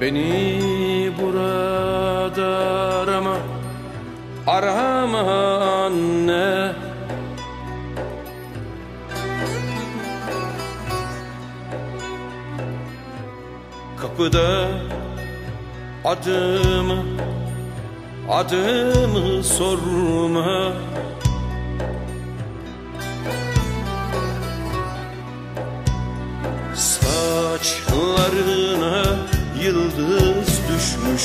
Beni burada arama, arama anne. Kapıda adımı sorma. Saçlarına yıldız düşmüş,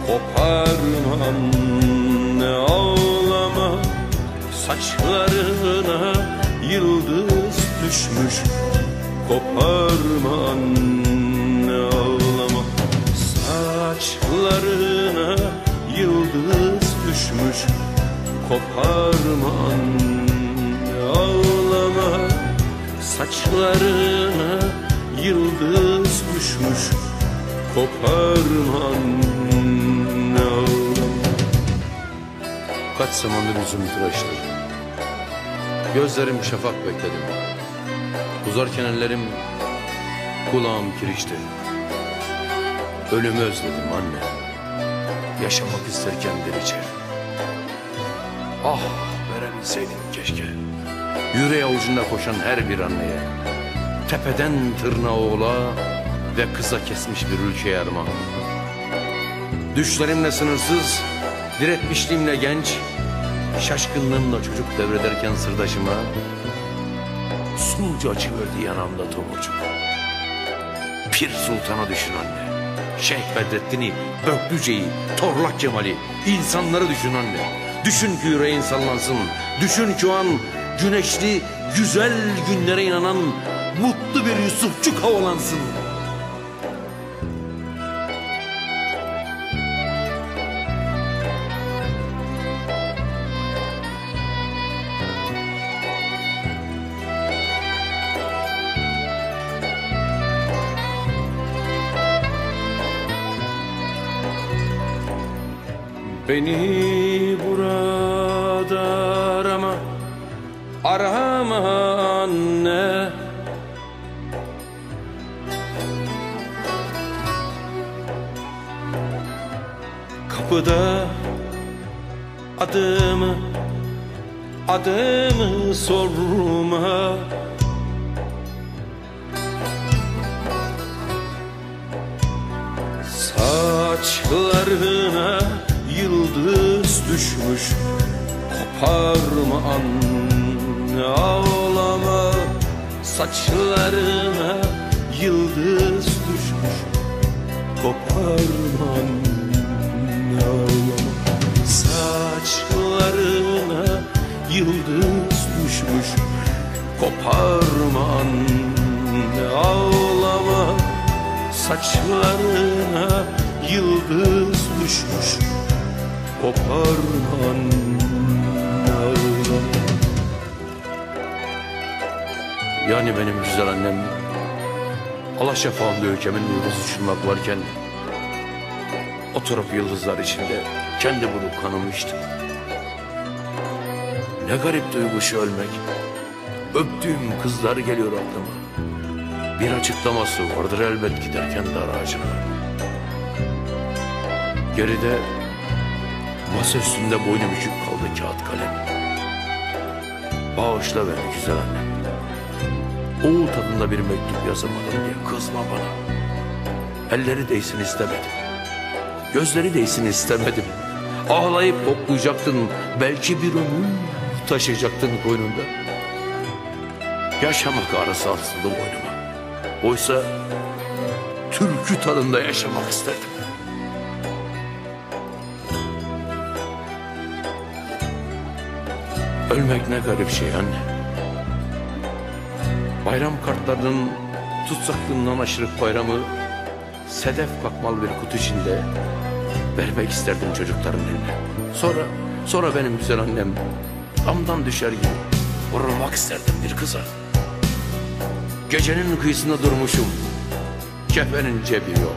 koparma anne, ağlama. Saçlarına yıldız düşmüş, koparma anne, ağlama. Saçlarına yıldız düşmüş, koparma anne, ağlama. Saçlarına yıldız düşmüş, koparma anne, ağlama. Kaç zamandır yüzümü tıraştır, gözlerim şafak bekledim. Uzarken ellerim, kulağım kirişti. Ölümü özledim anne, yaşamak isterken delice. Ah, verebilseydim keşke yüreği avucunda koşan her bir anneye, tepeden tırnağa oğula ve kıza kesmiş bir ülkeye armağan. Düşlerimle sınırsız, diretmişliğimle genç, şaşkınlığımla çocuk devrederken sırdaşıma usulca açıverdi yanamda tomurcuk. Pir Sultan'a düşün anne, Şeyh Bedrettin'i, Böklüce'yi, Torlak Cemal'i, insanları düşün anne. Düşün ki yüreğin sallansın, düşün ki o an güneşli, güzel günlere inanan mutlu bir Yusufçuk havalansın. Beni burada arama, arama anne. Kapıda adımı sorma. Saçlarına yıldız düşmüş, koparma anne, ağlama. Saçlarına yıldız düşmüş, koparma anne, ağlama. Saçlarına yıldız düşmüş, koparma anne, ağlama. Saçlarına yıldız düşmüş, koparma anne, ağlama. Yani benim güzel annem, Alaşafağımda ülkemin yıldız uçurmak varken oturup yıldızlar içinde kendi bulup kanımıştım. Ne garip duygu şu ölmek. Öptüğüm kızlar geliyor aklıma. Bir açıklaması vardır elbet giderken dar ağacına. Geride masa üstünde boynu bükük kaldı kağıt kalem. Bağışla beni güzel annem, oğul tadında bir mektup yazamadım diye kızma bana. Elleri değsin istemedim, gözleri değsin istemedim. Ağlayıp toplayacaktın, belki bir ömür taşıyacaktın koynunda. Yaşamak ağrısı asıldı boynuma. Oysa türkü tadında yaşamak isterdim. Ölmek ne garip şey anne. Bayram kartlarının tutsaklığından aşırıp bayramı sedef kakmalı bir kutu içinde vermek isterdim çocukların eline. Sonra benim güzel annem damdan düşer gibi vurulmak isterdim bir kıza. Gecenin kıyısında durmuşum, kefenin cebi yok.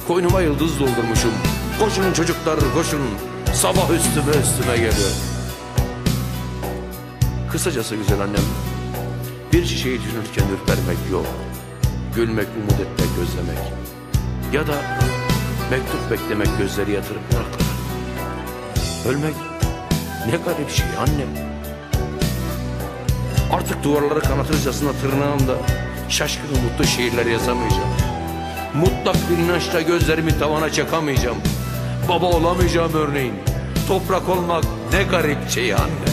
Koynuma yıldız doldurmuşum. Koşun çocuklar koşun, sabah üstüme geliyor. Kısacası güzel annem, bir çiçeği düşünürken ürpermek yok. Gülmek, umut etmek, gözlemek. Ya da mektup beklemek, gözleri yatırıp bırakmak. Ölmek ne garip şey anne. Artık duvarları kanatırcasına tırnağımda şaşkın mutlu şiirler yazamayacağım. Mutlak bir inançla gözlerimi tavana çakamayacağım. Baba olamayacağım örneğin. Toprak olmak ne garip şey anne.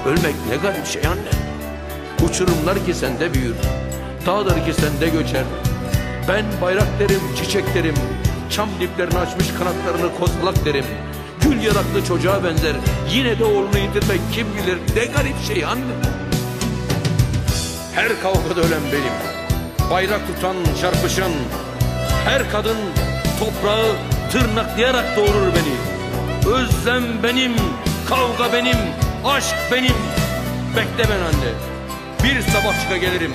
Ölmek ne garip şey anne. Uçurumlar ki sende büyür, dağlar ki sende göçer. Ben bayrak derim, çiçek derim, çam diplerini açmış kanatlarını kozalak derim. Gül yaraklı çocuğa benzer, yine de oğlunu yitirmek kim bilir ne garip şey anne. Her kavgada ölen benim, bayrak tutan, çarpışan. Her kadın toprağı tırnaklayarak doğurur beni. Özlem benim, kavga benim, aşk benim. Bekle ben anne, bir sabah çıka gelirim.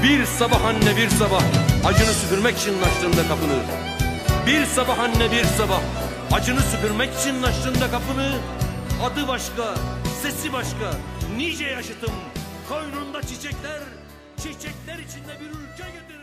Bir sabah anne, bir sabah acını süpürmek için açtığında kapını. Bir sabah anne, bir sabah acını süpürmek için açtığında kapını. Adı başka, sesi başka, nice yaşıtım. Koynunda çiçekler, çiçekler içinde bir ülke getir.